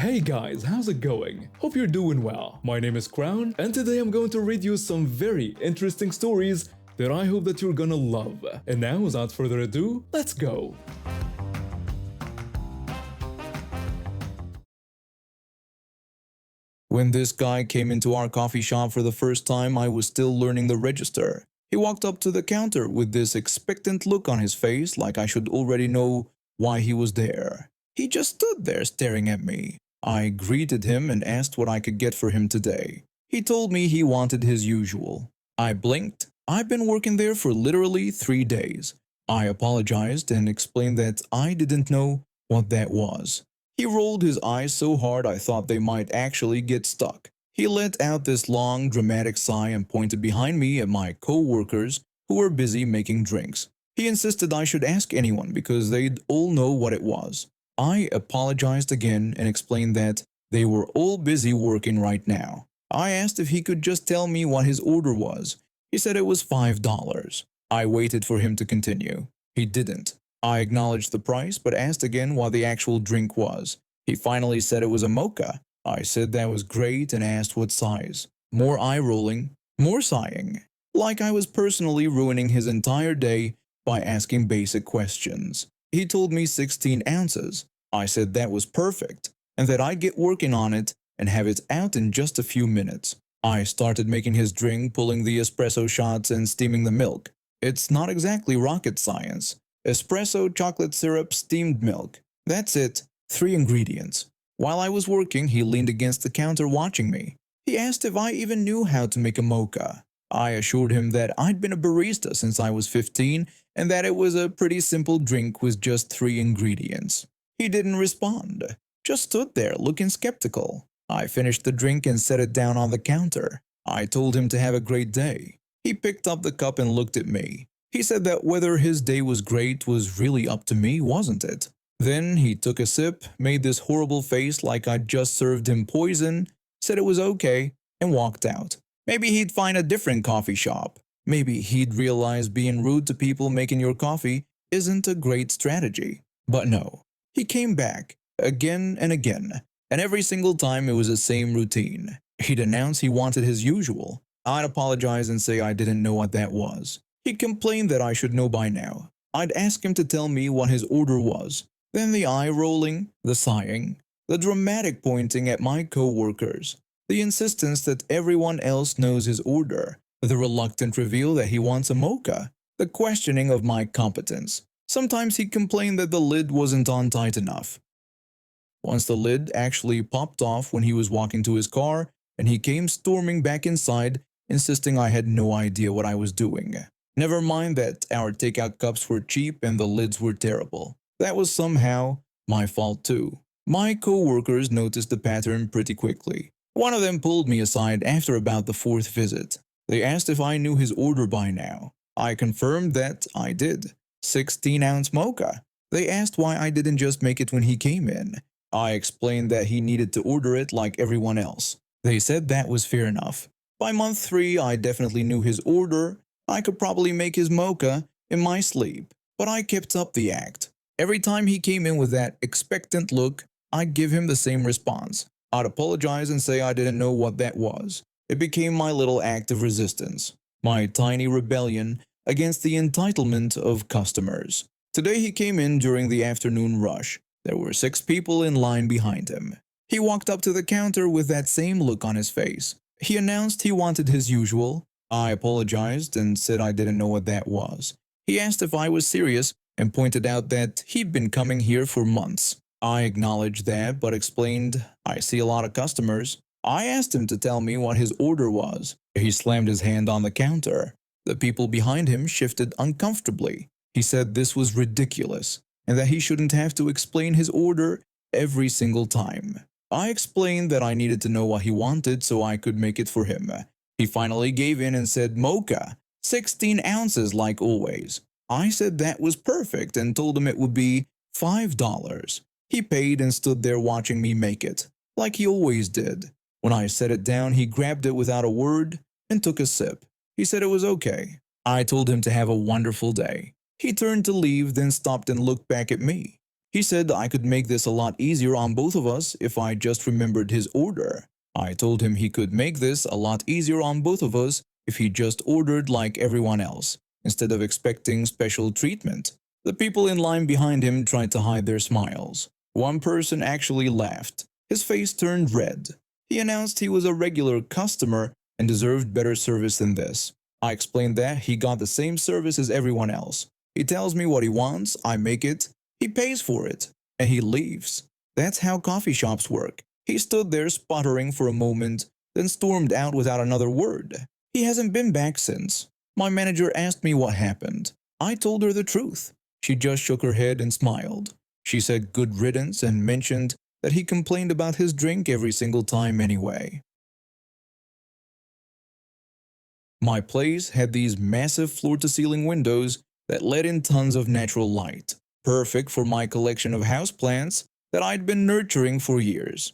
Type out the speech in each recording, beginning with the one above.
Hey guys, how's it going? Hope you're doing well. My name is Crown, and today I'm going to read you some very interesting stories that I hope that you're gonna love. And now, without further ado, let's go! When this guy came into our coffee shop for the first time, I was still learning the register. He walked up to the counter with this expectant look on his face, like I should already know why he was there. He just stood there staring at me. I greeted him and asked what I could get for him today. He told me he wanted his usual. I blinked. I've been working there for literally 3 days. I apologized and explained that I didn't know what that was. He rolled his eyes so hard I thought they might actually get stuck. He let out this long, dramatic sigh and pointed behind me at my co-workers who were busy making drinks. He insisted I should ask anyone because they'd all know what it was. I apologized again and explained that they were all busy working right now. I asked if he could just tell me what his order was. He said it was $5. I waited for him to continue. He didn't. I acknowledged the price but asked again what the actual drink was. He finally said it was a mocha. I said that was great and asked what size. More eye-rolling, more sighing. Like I was personally ruining his entire day by asking basic questions. He told me 16 ounces. I said that was perfect and that I'd get working on it and have it out in just a few minutes. I started making his drink, pulling the espresso shots and steaming the milk. It's not exactly rocket science. Espresso, chocolate syrup, steamed milk. That's it. 3 ingredients. While I was working, he leaned against the counter watching me. He asked if I even knew how to make a mocha. I assured him that I'd been a barista since I was 15 and that it was a pretty simple drink with just 3 ingredients. He didn't respond, just stood there looking skeptical. I finished the drink and set it down on the counter. I told him to have a great day. He picked up the cup and looked at me. He said that whether his day was great was really up to me, wasn't it? Then he took a sip, made this horrible face like I'd just served him poison, said it was okay, and walked out. Maybe he'd find a different coffee shop. Maybe he'd realize being rude to people making your coffee isn't a great strategy. But no, he came back again and again, and every single time it was the same routine. He'd announce he wanted his usual. I'd apologize and say I didn't know what that was. He'd complain that I should know by now. I'd ask him to tell me what his order was. Then the eye-rolling, the sighing, the dramatic pointing at my co-workers, the insistence that everyone else knows his order, the reluctant reveal that he wants a mocha, the questioning of my competence. Sometimes he'd complain that the lid wasn't on tight enough. Once the lid actually popped off when he was walking to his car, and he came storming back inside, insisting I had no idea what I was doing. Never mind that our takeout cups were cheap and the lids were terrible. That was somehow my fault too. My co-workers noticed the pattern pretty quickly. One of them pulled me aside after about the 4th visit. They asked if I knew his order by now. I confirmed that I did. 16-ounce mocha. They asked why I didn't just make it when he came in. I explained that he needed to order it like everyone else. They said that was fair enough. By month 3, I definitely knew his order. I could probably make his mocha in my sleep, but I kept up the act. Every time he came in with that expectant look, I'd give him the same response. I'd apologize and say I didn't know what that was. It became my little act of resistance, my tiny rebellion against the entitlement of customers. Today he came in during the afternoon rush. There were 6 people in line behind him. He walked up to the counter with that same look on his face. He announced he wanted his usual. I apologized and said I didn't know what that was. He asked if I was serious and pointed out that he'd been coming here for months. I acknowledged that but explained I see a lot of customers. I asked him to tell me what his order was. He slammed his hand on the counter. The people behind him shifted uncomfortably. He said this was ridiculous and that he shouldn't have to explain his order every single time. I explained that I needed to know what he wanted so I could make it for him. He finally gave in and said mocha, 16 ounces like always. I said that was perfect and told him it would be $5. He paid and stood there watching me make it, like he always did. When I set it down, he grabbed it without a word and took a sip. He said it was okay. I told him to have a wonderful day. He turned to leave, then stopped and looked back at me. He said I could make this a lot easier on both of us if I just remembered his order. I told him he could make this a lot easier on both of us if he just ordered like everyone else, instead of expecting special treatment. The people in line behind him tried to hide their smiles. One person actually laughed. His face turned red. He announced he was a regular customer and deserved better service than this. I explained that he got the same service as everyone else. He tells me what he wants, I make it, he pays for it, and he leaves. That's how coffee shops work. He stood there sputtering for a moment, then stormed out without another word. He hasn't been back since. My manager asked me what happened. I told her the truth. She just shook her head and smiled. She said good riddance and mentioned that he complained about his drink every single time anyway. My place had these massive floor-to-ceiling windows that let in tons of natural light, perfect for my collection of houseplants that I'd been nurturing for years.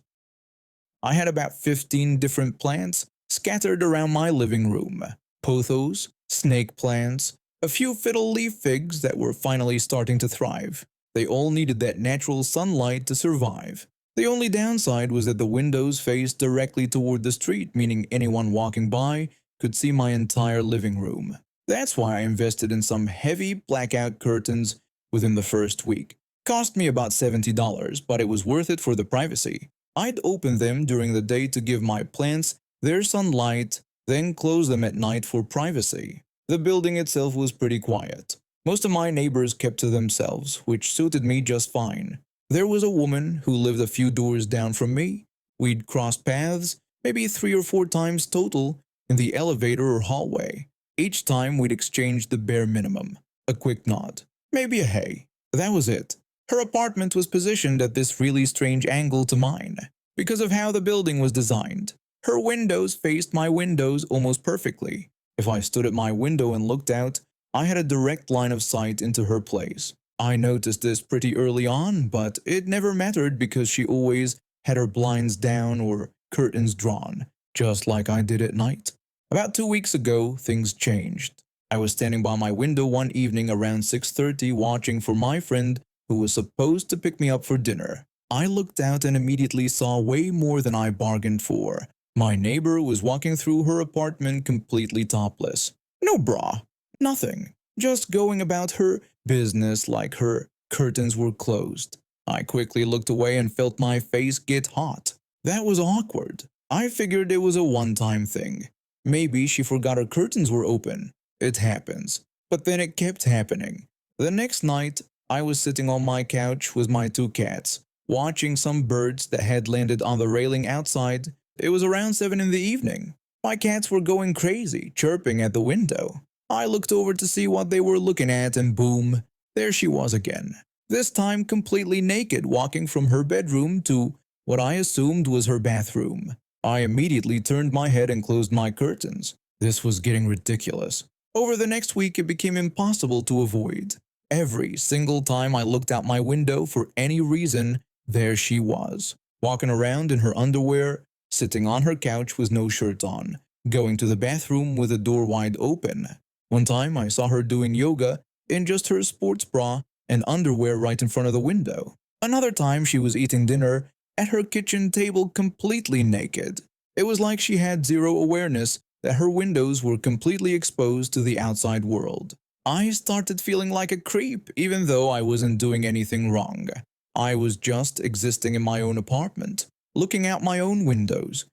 I had about 15 different plants scattered around my living room. Pothos, snake plants, a few fiddle leaf figs that were finally starting to thrive. They all needed that natural sunlight to survive. The only downside was that the windows faced directly toward the street, meaning anyone walking by could see my entire living room. That's why I invested in some heavy blackout curtains within the first week. Cost me about $70, but it was worth it for the privacy. I'd open them during the day to give my plants their sunlight, then close them at night for privacy. The building itself was pretty quiet. Most of my neighbors kept to themselves, which suited me just fine. There was a woman who lived a few doors down from me. We'd crossed paths, maybe 3 or 4 times total, in the elevator or hallway. Each time we'd exchanged the bare minimum. A quick nod. Maybe a hey. That was it. Her apartment was positioned at this really strange angle to mine, because of how the building was designed. Her windows faced my windows almost perfectly. If I stood at my window and looked out, I had a direct line of sight into her place. I noticed this pretty early on, but it never mattered because she always had her blinds down or curtains drawn, just like I did at night. About 2 weeks ago, things changed. I was standing by my window one evening around 6:30 watching for my friend who was supposed to pick me up for dinner. I looked out and immediately saw way more than I bargained for. My neighbor was walking through her apartment completely topless. No bra, nothing, just going about her business like her curtains were closed. I quickly looked away and felt my face get hot. That was awkward. I figured it was a one-time thing. Maybe she forgot her curtains were open. It happens. But then it kept happening. The next night, I was sitting on my couch with my 2 cats, watching some birds that had landed on the railing outside. It was around 7 in the evening. My cats were going crazy, chirping at the window. I looked over to see what they were looking at and boom, there she was again. This time completely naked, walking from her bedroom to what I assumed was her bathroom. I immediately turned my head and closed my curtains. This was getting ridiculous. Over the next week, it became impossible to avoid. Every single time I looked out my window for any reason, there she was, walking around in her underwear, sitting on her couch with no shirt on, going to the bathroom with the door wide open. One time I saw her doing yoga in just her sports bra and underwear right in front of the window. Another time she was eating dinner at her kitchen table completely naked. It was like she had zero awareness that her windows were completely exposed to the outside world. I started feeling like a creep even though I wasn't doing anything wrong. I was just existing in my own apartment, looking out my own windows.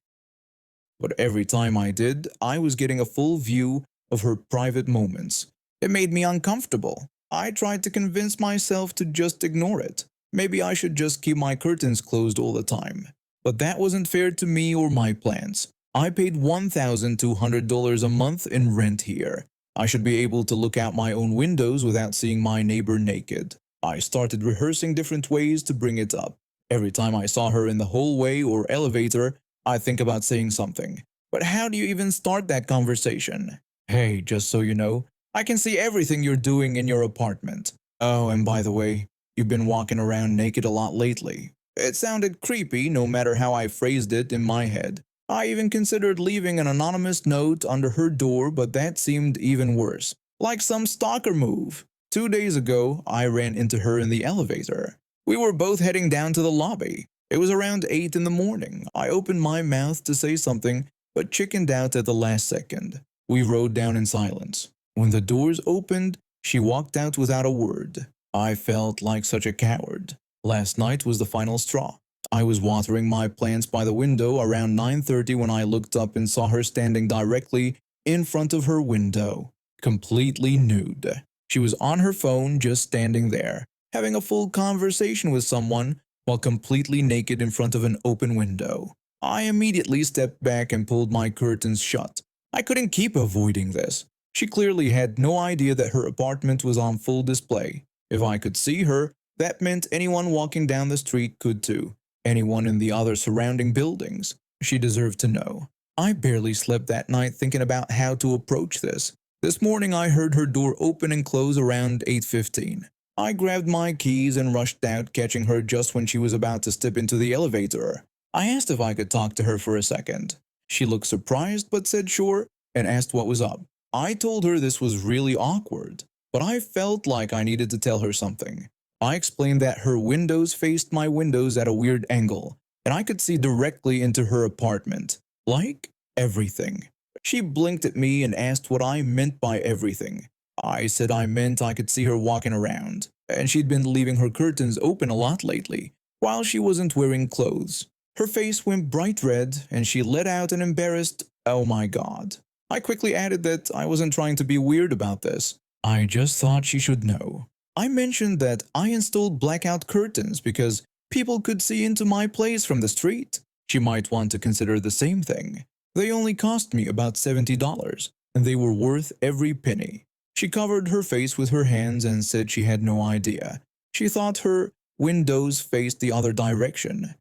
But every time I did, I was getting a full view of her private moments. It made me uncomfortable. I tried to convince myself to just ignore it. Maybe I should just keep my curtains closed all the time. But that wasn't fair to me or my plans. I paid $1,200 a month in rent here. I should be able to look out my own windows without seeing my neighbor naked. I started rehearsing different ways to bring it up. Every time I saw her in the hallway or elevator, I'd think about saying something. But how do you even start that conversation? Hey, just so you know, I can see everything you're doing in your apartment. Oh, and by the way, you've been walking around naked a lot lately. It sounded creepy no matter how I phrased it in my head. I even considered leaving an anonymous note under her door, but that seemed even worse. Like some stalker move. 2 days ago, I ran into her in the elevator. We were both heading down to the lobby. It was around 8 in the morning. I opened my mouth to say something, but chickened out at the last second. We rode down in silence. When the doors opened, she walked out without a word. I felt like such a coward. Last night was the final straw. I was watering my plants by the window around 9:30 when I looked up and saw her standing directly in front of her window, completely nude. She was on her phone, just standing there, having a full conversation with someone while completely naked in front of an open window. I immediately stepped back and pulled my curtains shut. I couldn't keep avoiding this. She clearly had no idea that her apartment was on full display. If I could see her, that meant anyone walking down the street could too. Anyone in the other surrounding buildings. She deserved to know. I barely slept that night thinking about how to approach this. This morning I heard her door open and close around 8:15. I grabbed my keys and rushed out, catching her just when she was about to step into the elevator. I asked if I could talk to her for a second. She looked surprised but said sure and asked what was up. I told her this was really awkward, but I felt like I needed to tell her something. I explained that her windows faced my windows at a weird angle, and I could see directly into her apartment. Like everything. She blinked at me and asked what I meant by everything. I said I meant I could see her walking around, and she'd been leaving her curtains open a lot lately, while she wasn't wearing clothes. Her face went bright red, and she let out an embarrassed, "Oh my God." I quickly added that I wasn't trying to be weird about this. I just thought she should know. I mentioned that I installed blackout curtains because people could see into my place from the street. She might want to consider the same thing. They only cost me about $70, and they were worth every penny. She covered her face with her hands and said she had no idea. She thought her windows faced the other direction.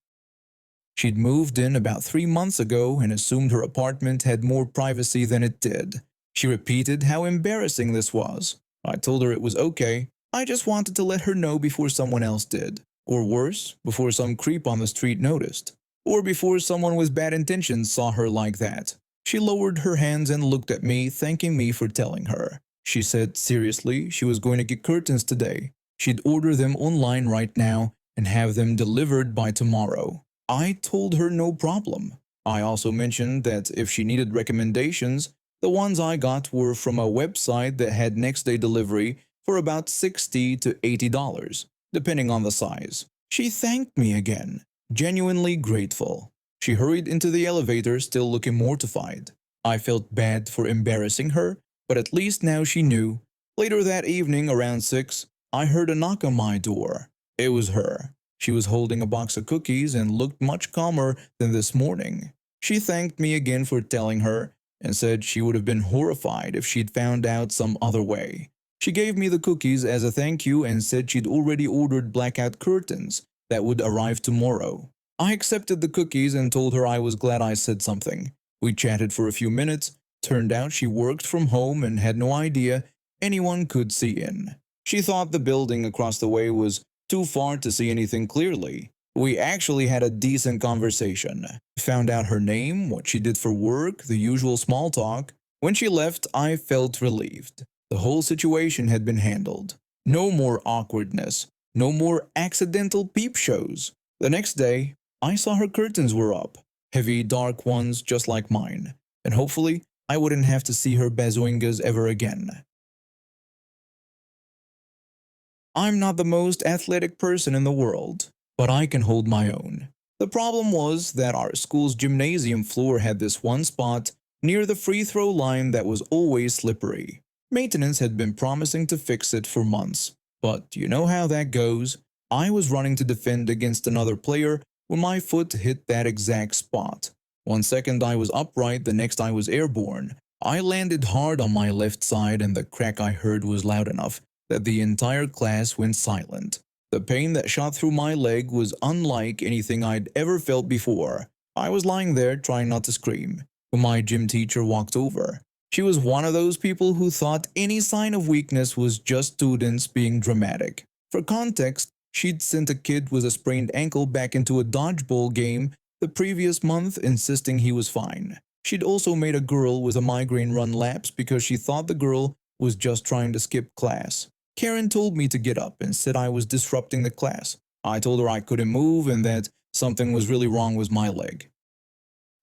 She'd moved in about 3 months ago and assumed her apartment had more privacy than it did. She repeated how embarrassing this was. I told her it was okay. I just wanted to let her know before someone else did. Or worse, before some creep on the street noticed. Or before someone with bad intentions saw her like that. She lowered her hands and looked at me, thanking me for telling her. She said seriously she was going to get curtains today. She'd order them online right now and have them delivered by tomorrow. I told her no problem. I also mentioned that if she needed recommendations, the ones I got were from a website that had next-day delivery for about $60 to $80, depending on the size. She thanked me again, genuinely grateful. She hurried into the elevator, still looking mortified. I felt bad for embarrassing her, but at least now she knew. Later that evening, around 6, I heard a knock on my door. It was her. She was holding a box of cookies and looked much calmer than this morning. She thanked me again for telling her and said she would have been horrified if she'd found out some other way. She gave me the cookies as a thank you and said she'd already ordered blackout curtains that would arrive tomorrow. I accepted the cookies and told her I was glad I said something. We chatted for a few minutes. Turned out she worked from home and had no idea anyone could see in. She thought the building across the way was too far to see anything clearly. We actually had a decent conversation. Found out her name, what she did for work, the usual small talk. When she left, I felt relieved. The whole situation had been handled. No more awkwardness. No more accidental peep shows. The next day, I saw her curtains were up. Heavy, dark ones just like mine. And hopefully, I wouldn't have to see her bezoingas ever again. I'm not the most athletic person in the world, but I can hold my own. The problem was that our school's gymnasium floor had this one spot near the free throw line that was always slippery. Maintenance had been promising to fix it for months, but you know how that goes. I was running to defend against another player when my foot hit that exact spot. 1 second I was upright, the next I was airborne. I landed hard on my left side and the crack I heard was loud enough that the entire class went silent. The pain that shot through my leg was unlike anything I'd ever felt before. I was lying there trying not to scream when my gym teacher walked over. She was one of those people who thought any sign of weakness was just students being dramatic. For context, she'd sent a kid with a sprained ankle back into a dodgeball game the previous month, insisting he was fine. She'd also made a girl with a migraine run laps because she thought the girl was just trying to skip class. Karen told me to get up and said I was disrupting the class. I told her I couldn't move and that something was really wrong with my leg.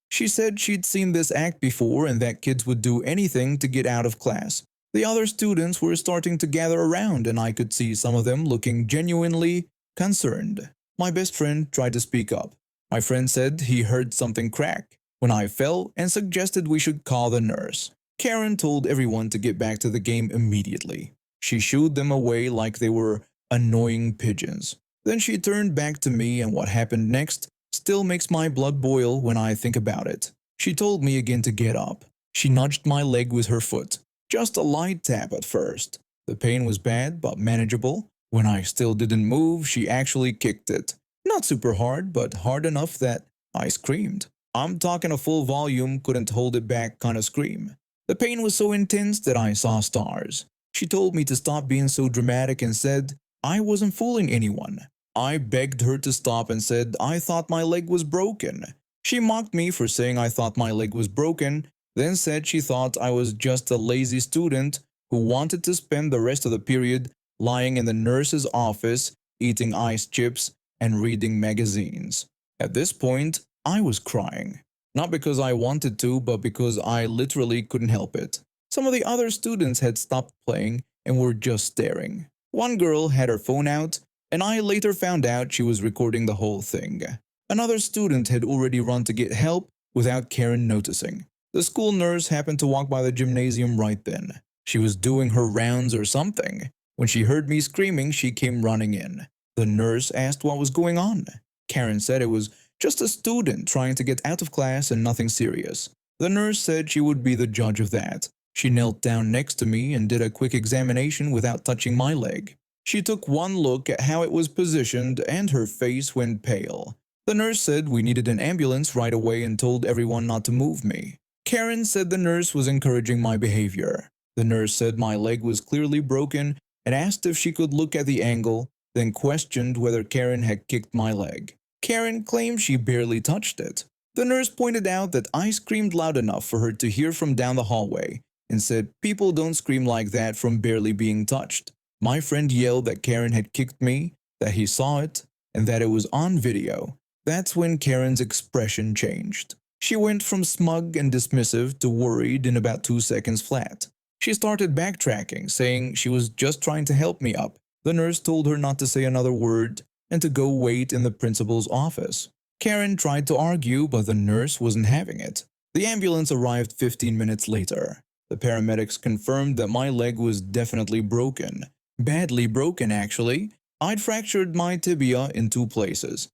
She said she'd seen this act before and that kids would do anything to get out of class. The other students were starting to gather around and I could see some of them looking genuinely concerned. My best friend tried to speak up. My friend said he heard something crack when I fell and suggested we should call the nurse. Karen told everyone to get back to the game immediately. She shooed them away like they were annoying pigeons. Then she turned back to me and what happened next still makes my blood boil when I think about it. She told me again to get up. She nudged my leg with her foot. Just a light tap at first. The pain was bad but manageable. When I still didn't move, she actually kicked it. Not super hard, but hard enough that I screamed. I'm talking a full volume, couldn't hold it back kind of scream. The pain was so intense that I saw stars. She told me to stop being so dramatic and said I wasn't fooling anyone. I begged her to stop and said I thought my leg was broken. She mocked me for saying I thought my leg was broken, then said she thought I was just a lazy student who wanted to spend the rest of the period lying in the nurse's office, eating ice chips, and reading magazines. At this point, I was crying. Not because I wanted to, but because I literally couldn't help it. Some of the other students had stopped playing and were just staring. One girl had her phone out, and I later found out she was recording the whole thing. Another student had already run to get help without Karen noticing. The school nurse happened to walk by the gymnasium right then. She was doing her rounds or something. When she heard me screaming, she came running in. The nurse asked what was going on. Karen said it was just a student trying to get out of class and nothing serious. The nurse said she would be the judge of that. She knelt down next to me and did a quick examination without touching my leg. She took one look at how it was positioned and her face went pale. The nurse said we needed an ambulance right away and told everyone not to move me. Karen said the nurse was encouraging my behavior. The nurse said my leg was clearly broken and asked if she could look at the angle, then questioned whether Karen had kicked my leg. Karen claimed she barely touched it. The nurse pointed out that I screamed loud enough for her to hear from down the hallway and said people don't scream like that from barely being touched. My friend yelled that Karen had kicked me, that he saw it, and that it was on video. That's when Karen's expression changed. She went from smug and dismissive to worried in about 2 seconds flat. She started backtracking, saying she was just trying to help me up. The nurse told her not to say another word and to go wait in the principal's office. Karen tried to argue, but the nurse wasn't having it. The ambulance arrived 15 minutes later. The paramedics confirmed that my leg was definitely broken. Badly broken, actually. I'd fractured my tibia in 2 places.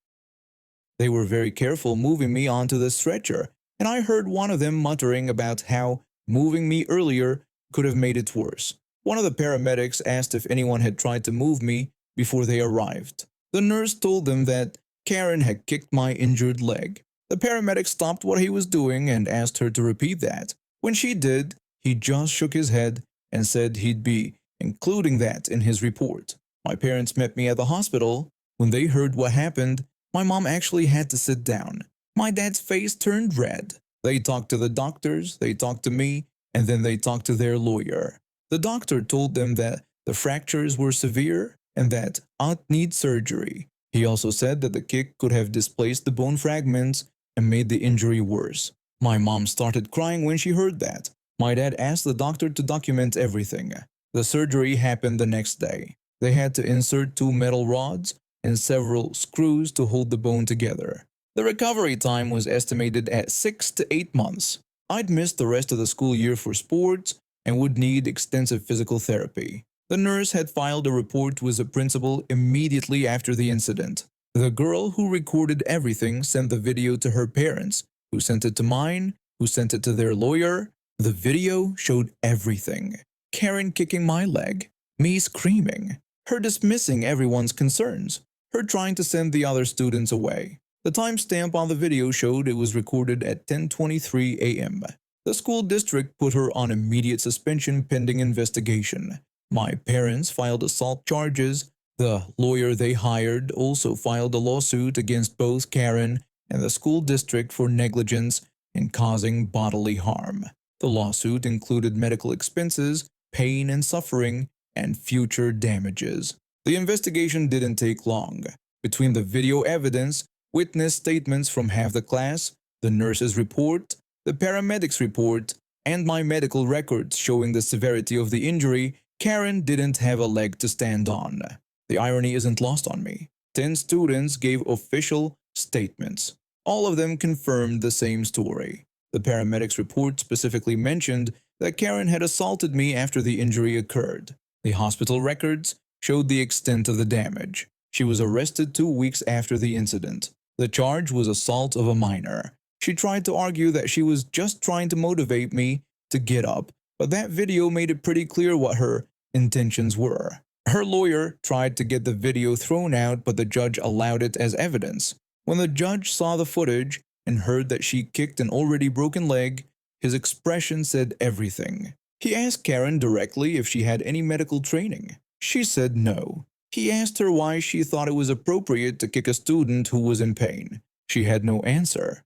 They were very careful moving me onto the stretcher, and I heard one of them muttering about how moving me earlier could have made it worse. One of the paramedics asked if anyone had tried to move me before they arrived. The nurse told them that Karen had kicked my injured leg. The paramedic stopped what he was doing and asked her to repeat that. When she did, he just shook his head and said he'd be including that in his report. My parents met me at the hospital. When they heard what happened, my mom actually had to sit down. My dad's face turned red. They talked to the doctors, they talked to me, and then they talked to their lawyer. The doctor told them that the fractures were severe and that I'd need surgery. He also said that the kick could have displaced the bone fragments and made the injury worse. My mom started crying when she heard that. My dad asked the doctor to document everything. The surgery happened the next day. They had to insert 2 metal rods and several screws to hold the bone together. The recovery time was estimated at 6 to 8 months. I'd missed the rest of the school year for sports and would need extensive physical therapy. The nurse had filed a report with the principal immediately after the incident. The girl who recorded everything sent the video to her parents, who sent it to mine, who sent it to their lawyer. The video showed everything. Karen kicking my leg, me screaming, her dismissing everyone's concerns, her trying to send the other students away. The timestamp on the video showed it was recorded at 10:23 a.m. The school district put her on immediate suspension pending investigation. My parents filed assault charges. The lawyer they hired also filed a lawsuit against both Karen and the school district for negligence in causing bodily harm. The lawsuit included medical expenses, pain and suffering, and future damages. The investigation didn't take long. Between the video evidence, witness statements from half the class, the nurse's report, the paramedics' report, and my medical records showing the severity of the injury, Karen didn't have a leg to stand on. The irony isn't lost on me. 10 students gave official statements. All of them confirmed the same story. The paramedics' report specifically mentioned that Karen had assaulted me after the injury occurred. The hospital records showed the extent of the damage. She was arrested 2 weeks after the incident. The charge was assault of a minor. She tried to argue that she was just trying to motivate me to get up, but that video made it pretty clear what her intentions were. Her lawyer tried to get the video thrown out, but the judge allowed it as evidence. When the judge saw the footage and heard that she kicked an already broken leg, his expression said everything. He asked Karen directly if she had any medical training. She said no. He asked her why she thought it was appropriate to kick a student who was in pain. She had no answer.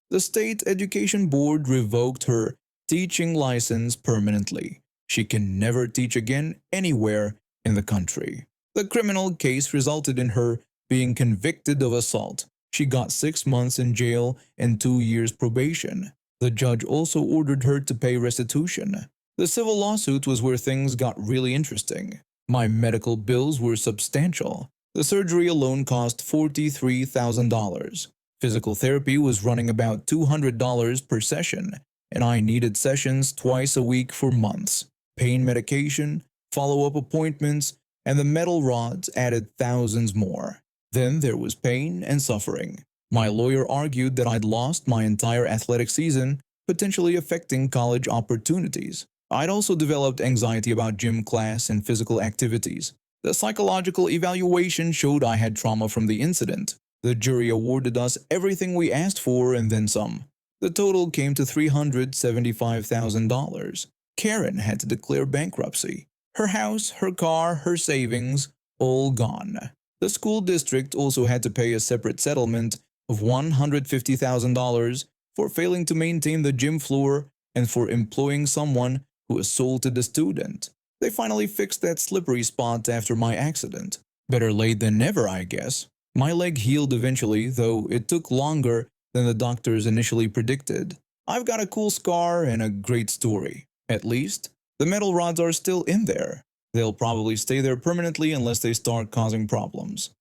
The state education board revoked her teaching license permanently. She can never teach again anywhere in the country. The criminal case resulted in her being convicted of assault. She got 6 months in jail and 2 years probation. The judge also ordered her to pay restitution. The civil lawsuit was where things got really interesting. My medical bills were substantial. The surgery alone cost $43,000. Physical therapy was running about $200 per session, and I needed sessions twice a week for months. Pain medication, follow-up appointments, and the metal rods added thousands more. Then there was pain and suffering. My lawyer argued that I'd lost my entire athletic season, potentially affecting college opportunities. I'd also developed anxiety about gym class and physical activities. The psychological evaluation showed I had trauma from the incident. The jury awarded us everything we asked for and then some. The total came to $375,000. Karen had to declare bankruptcy. Her house, her car, her savings, all gone. The school district also had to pay a separate settlement of $150,000 for failing to maintain the gym floor and for employing someone who assaulted the student. They finally fixed that slippery spot after my accident. Better late than never, I guess. My leg healed eventually, though it took longer than the doctors initially predicted. I've got a cool scar and a great story. At least, the metal rods are still in there. They'll probably stay there permanently unless they start causing problems.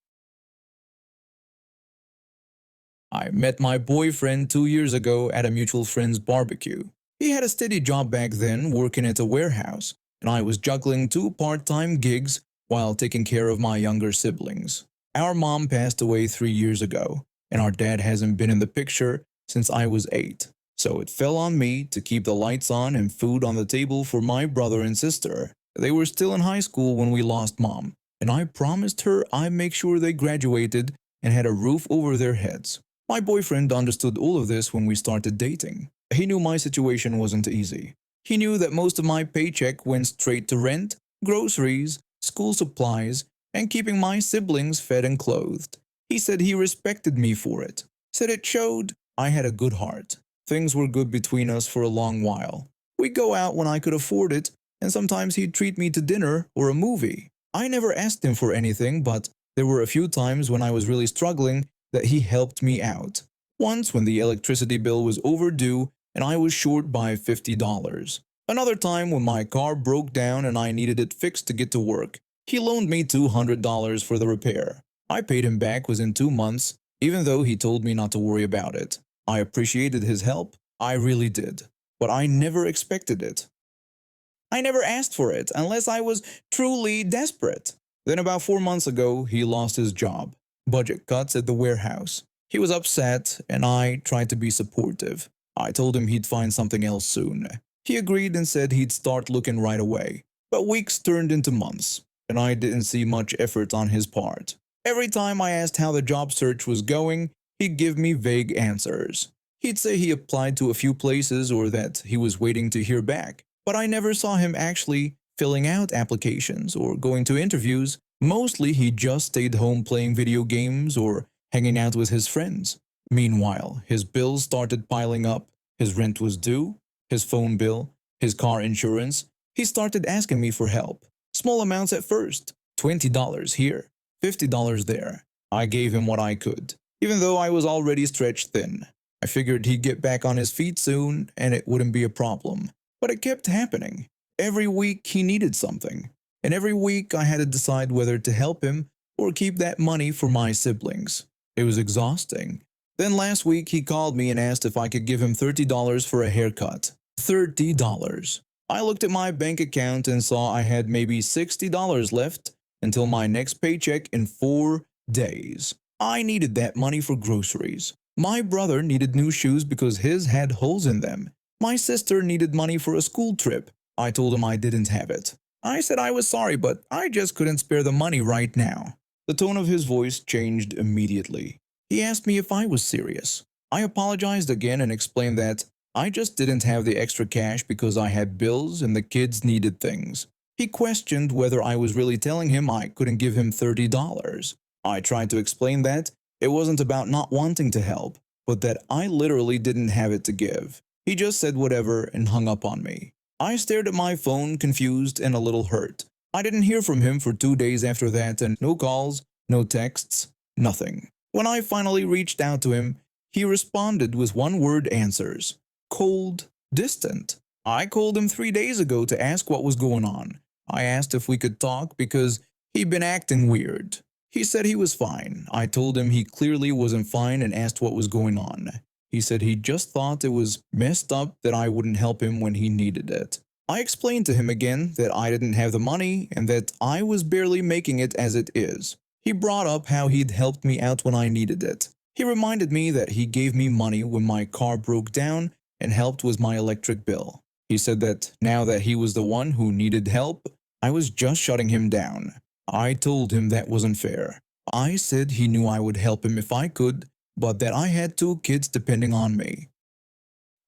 I met my boyfriend 2 years ago at a mutual friend's barbecue. He had a steady job back then, working at a warehouse, and I was juggling 2 part-time gigs while taking care of my younger siblings. Our mom passed away 3 years ago, and our dad hasn't been in the picture since I was 8. So it fell on me to keep the lights on and food on the table for my brother and sister. They were still in high school when we lost mom, and I promised her I'd make sure they graduated and had a roof over their heads. My boyfriend understood all of this when we started dating. He knew my situation wasn't easy. He knew that most of my paycheck went straight to rent, groceries, school supplies, and keeping my siblings fed and clothed. He said he respected me for it. Said it showed I had a good heart. Things were good between us for a long while. We'd go out when I could afford it, and sometimes he'd treat me to dinner or a movie. I never asked him for anything, but there were a few times when I was really struggling that he helped me out. Once when the electricity bill was overdue and I was short by $50. Another time when my car broke down and I needed it fixed to get to work. He loaned me $200 for the repair. I paid him back within 2 months, even though he told me not to worry about it. I appreciated his help, I really did, but I never expected it. I never asked for it unless I was truly desperate. Then about 4 months ago, he lost his job. Budget cuts at the warehouse. He was upset and I tried to be supportive. I told him he'd find something else soon. He agreed and said he'd start looking right away. But weeks turned into months, and I didn't see much effort on his part. Every time I asked how the job search was going, he'd give me vague answers. He'd say he applied to a few places or that he was waiting to hear back, but I never saw him actually filling out applications or going to interviews. Mostly he just stayed home playing video games or hanging out with his friends. Meanwhile, his bills started piling up. His rent was due, his phone bill, his car insurance. He started asking me for help. Small amounts at first, $20 here, $50 there. I gave him what I could, even though I was already stretched thin. I figured he'd get back on his feet soon and it wouldn't be a problem. But it kept happening. Every week he needed something. And every week I had to decide whether to help him or keep that money for my siblings. It was exhausting. Then last week he called me and asked if I could give him $30 for a haircut. $30. I looked at my bank account and saw I had maybe $60 left until my next paycheck in 4 days. I needed that money for groceries. My brother needed new shoes because his had holes in them. My sister needed money for a school trip. I told him I didn't have it. I said I was sorry, but I just couldn't spare the money right now. The tone of his voice changed immediately. He asked me if I was serious. I apologized again and explained that I just didn't have the extra cash because I had bills and the kids needed things. He questioned whether I was really telling him I couldn't give him $30. I tried to explain that it wasn't about not wanting to help, but that I literally didn't have it to give. He just said whatever and hung up on me. I stared at my phone, confused and a little hurt. I didn't hear from him for 2 days after that, and no calls, no texts, nothing. When I finally reached out to him, he responded with one-word answers. Cold, distant. I called him 3 days ago to ask what was going on. I asked if we could talk because he'd been acting weird. He said he was fine. I told him he clearly wasn't fine and asked what was going on. He said he just thought it was messed up that I wouldn't help him when he needed it. I explained to him again that I didn't have the money and that I was barely making it as it is. He brought up how he'd helped me out when I needed it. He reminded me that he gave me money when my car broke down and helped with my electric bill. He said that now that he was the one who needed help, I was just shutting him down. I told him that wasn't fair. I said he knew I would help him if I could, but that I had 2 kids depending on me.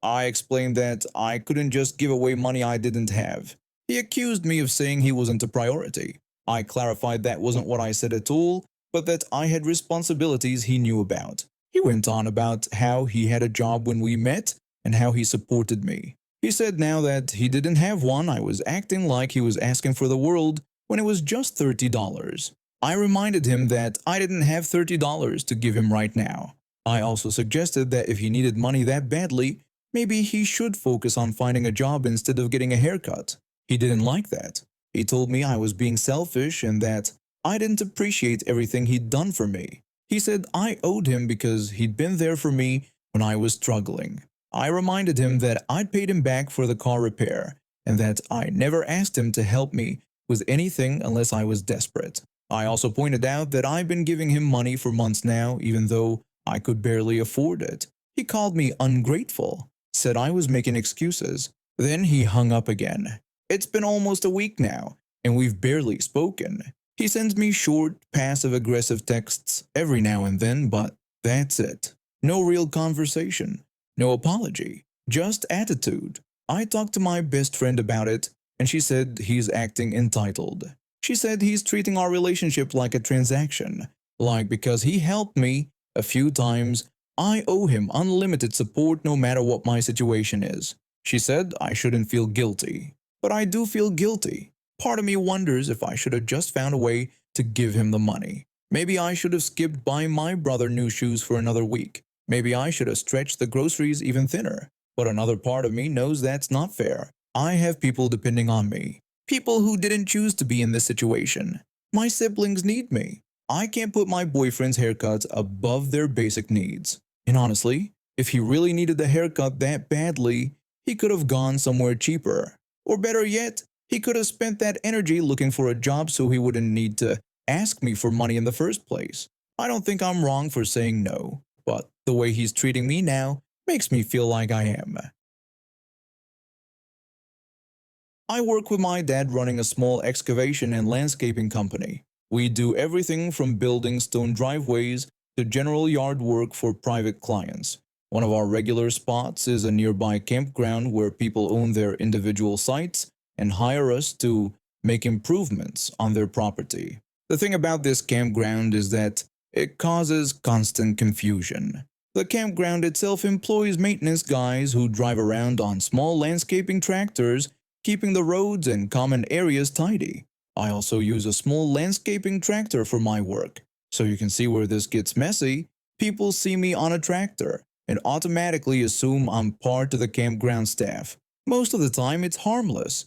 I explained that I couldn't just give away money I didn't have. He accused me of saying he wasn't a priority. I clarified that wasn't what I said at all, but that I had responsibilities he knew about. He went on about how he had a job when we met and how he supported me. He said now that he didn't have one, I was acting like he was asking for the world when it was just $30. I reminded him that I didn't have $30 to give him right now. I also suggested that if he needed money that badly, maybe he should focus on finding a job instead of getting a haircut. He didn't like that. He told me I was being selfish and that I didn't appreciate everything he'd done for me. He said I owed him because he'd been there for me when I was struggling. I reminded him that I'd paid him back for the car repair and that I never asked him to help me with anything unless I was desperate. I also pointed out that I've been giving him money for months now, even though I could barely afford it. He called me ungrateful, said I was making excuses. Then he hung up again. It's been almost a week now, and we've barely spoken. He sends me short, passive-aggressive texts every now and then, but that's it. No real conversation, no apology, just attitude. I talked to my best friend about it, and she said he's acting entitled. She said he's treating our relationship like a transaction, like because he helped me a few times, I owe him unlimited support no matter what my situation is. She said I shouldn't feel guilty, but I do feel guilty. Part of me wonders if I should have just found a way to give him the money. Maybe I should have skipped buying my brother new shoes for another week. Maybe I should have stretched the groceries even thinner. But another part of me knows that's not fair. I have people depending on me. People who didn't choose to be in this situation. My siblings need me. I can't put my boyfriend's haircut above their basic needs. And honestly, if he really needed a haircut that badly, he could have gone somewhere cheaper. Or better yet, he could have spent that energy looking for a job so he wouldn't need to ask me for money in the first place. I don't think I'm wrong for saying no, but the way he's treating me now makes me feel like I am. I work with my dad running a small excavation and landscaping company. We do everything from building stone driveways to general yard work for private clients. One of our regular spots is a nearby campground where people own their individual sites and hire us to make improvements on their property. The thing about this campground is that it causes constant confusion. The campground itself employs maintenance guys who drive around on small landscaping tractors, keeping the roads and common areas tidy. I also use a small landscaping tractor for my work. So you can see where this gets messy. People see me on a tractor and automatically assume I'm part of the campground staff. Most of the time, it's harmless.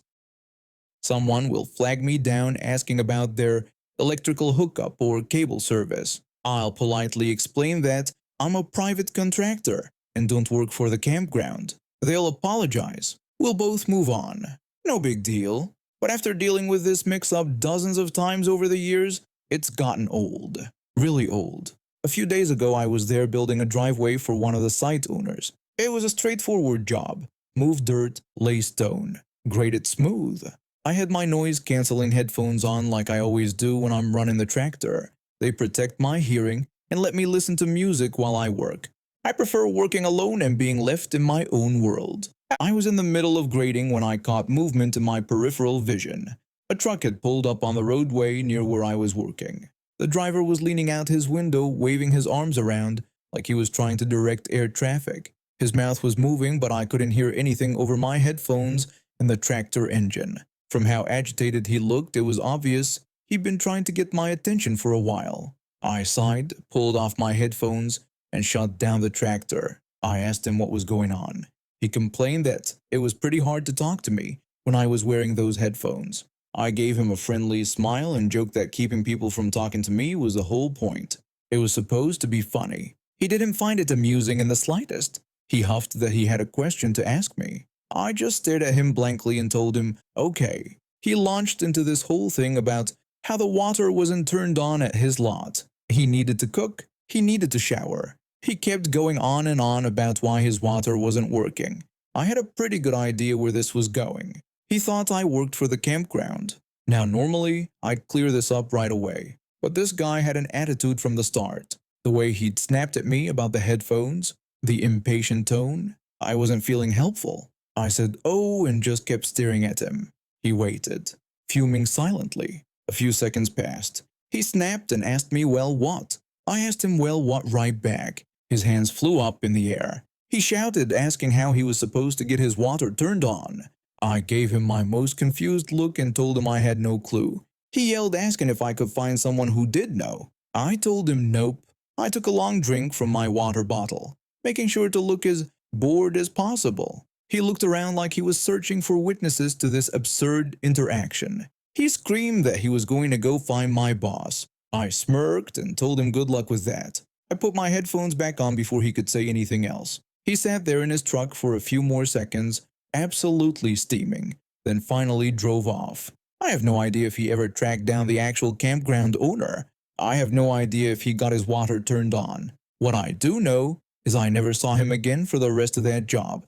Someone will flag me down asking about their electrical hookup or cable service. I'll politely explain that I'm a private contractor and don't work for the campground. They'll apologize. We'll both move on. No big deal. But after dealing with this mix-up dozens of times over the years, it's gotten old. Really old. A few days ago, I was there building a driveway for one of the site owners. It was a straightforward job. Move dirt, lay stone. Grade it smooth. I had my noise-canceling headphones on like I always do when I'm running the tractor. They protect my hearing and let me listen to music while I work. I prefer working alone and being left in my own world. I was in the middle of grading when I caught movement in my peripheral vision. A truck had pulled up on the roadway near where I was working. The driver was leaning out his window, waving his arms around like he was trying to direct air traffic. His mouth was moving, but I couldn't hear anything over my headphones and the tractor engine. From how agitated he looked, it was obvious he'd been trying to get my attention for a while. I sighed, pulled off my headphones, and shut down the tractor. I asked him what was going on. He complained that it was pretty hard to talk to me when I was wearing those headphones. I gave him a friendly smile and joked that keeping people from talking to me was the whole point. It was supposed to be funny. He didn't find it amusing in the slightest. He huffed that he had a question to ask me. I just stared at him blankly and told him, okay. He launched into this whole thing about how the water wasn't turned on at his lot. He needed to cook. He needed to shower. He kept going on and on about why his water wasn't working. I had a pretty good idea where this was going. He thought I worked for the campground. Now normally, I'd clear this up right away. But this guy had an attitude from the start. The way he'd snapped at me about the headphones, the impatient tone, I wasn't feeling helpful. I said, oh, and just kept staring at him. He waited, fuming silently. A few seconds passed. He snapped and asked me, well, what? I asked him, well, what, right back. His hands flew up in the air. He shouted, asking how he was supposed to get his water turned on. I gave him my most confused look and told him I had no clue. He yelled, asking if I could find someone who did know. I told him nope. I took a long drink from my water bottle, making sure to look as bored as possible. He looked around like he was searching for witnesses to this absurd interaction. He screamed that he was going to go find my boss. I smirked and told him good luck with that. I put my headphones back on before he could say anything else. He sat there in his truck for a few more seconds, absolutely steaming, then finally drove off. I have no idea if he ever tracked down the actual campground owner. I have no idea if he got his water turned on. What I do know is I never saw him again for the rest of that job.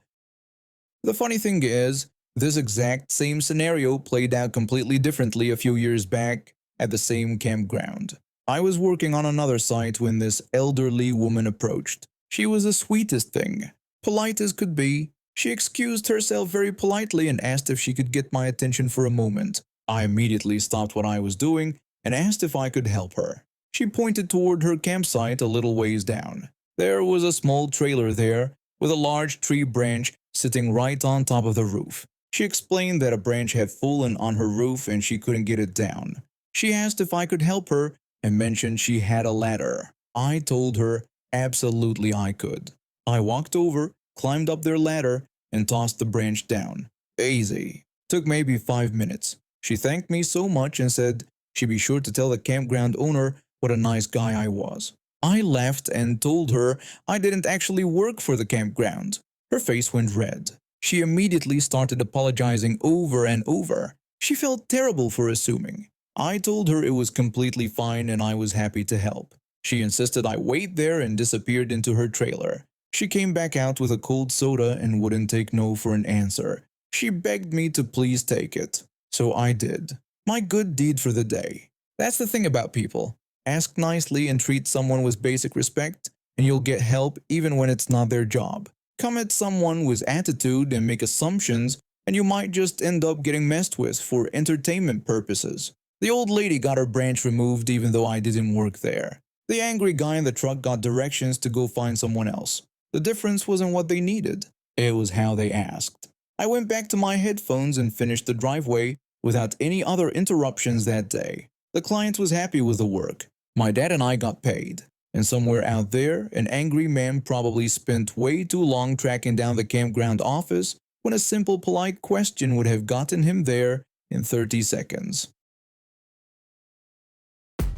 The funny thing is, this exact same scenario played out completely differently a few years back at the same campground. I was working on another site when this elderly woman approached. She was the sweetest thing, polite as could be. She excused herself very politely and asked if she could get my attention for a moment. I immediately stopped what I was doing and asked if I could help her. She pointed toward her campsite a little ways down. There was a small trailer there with a large tree branch sitting right on top of the roof. She explained that a branch had fallen on her roof and she couldn't get it down. She asked if I could help her and mentioned she had a ladder. I told her absolutely I could. I walked over, climbed up their ladder, and tossed the branch down. Easy. Took maybe 5 minutes. She thanked me so much and said she'd be sure to tell the campground owner what a nice guy I was. I laughed and told her I didn't actually work for the campground. Her face went red. She immediately started apologizing over and over. She felt terrible for assuming. I told her it was completely fine and I was happy to help. She insisted I wait there and disappeared into her trailer. She came back out with a cold soda and wouldn't take no for an answer. She begged me to please take it. So I did. My good deed for the day. That's the thing about people. Ask nicely and treat someone with basic respect, and you'll get help even when it's not their job. Come at someone with attitude and make assumptions, and you might just end up getting messed with for entertainment purposes. The old lady got her branch removed even though I didn't work there. The angry guy in the truck got directions to go find someone else. The difference wasn't what they needed. It was how they asked. I went back to my headphones and finished the driveway without any other interruptions that day. The client was happy with the work. My dad and I got paid, and somewhere out there, an angry man probably spent way too long tracking down the campground office when a simple polite question would have gotten him there in 30 seconds.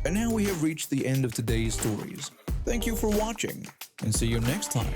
And now we have reached the end of today's stories. Thank you for watching, and see you next time.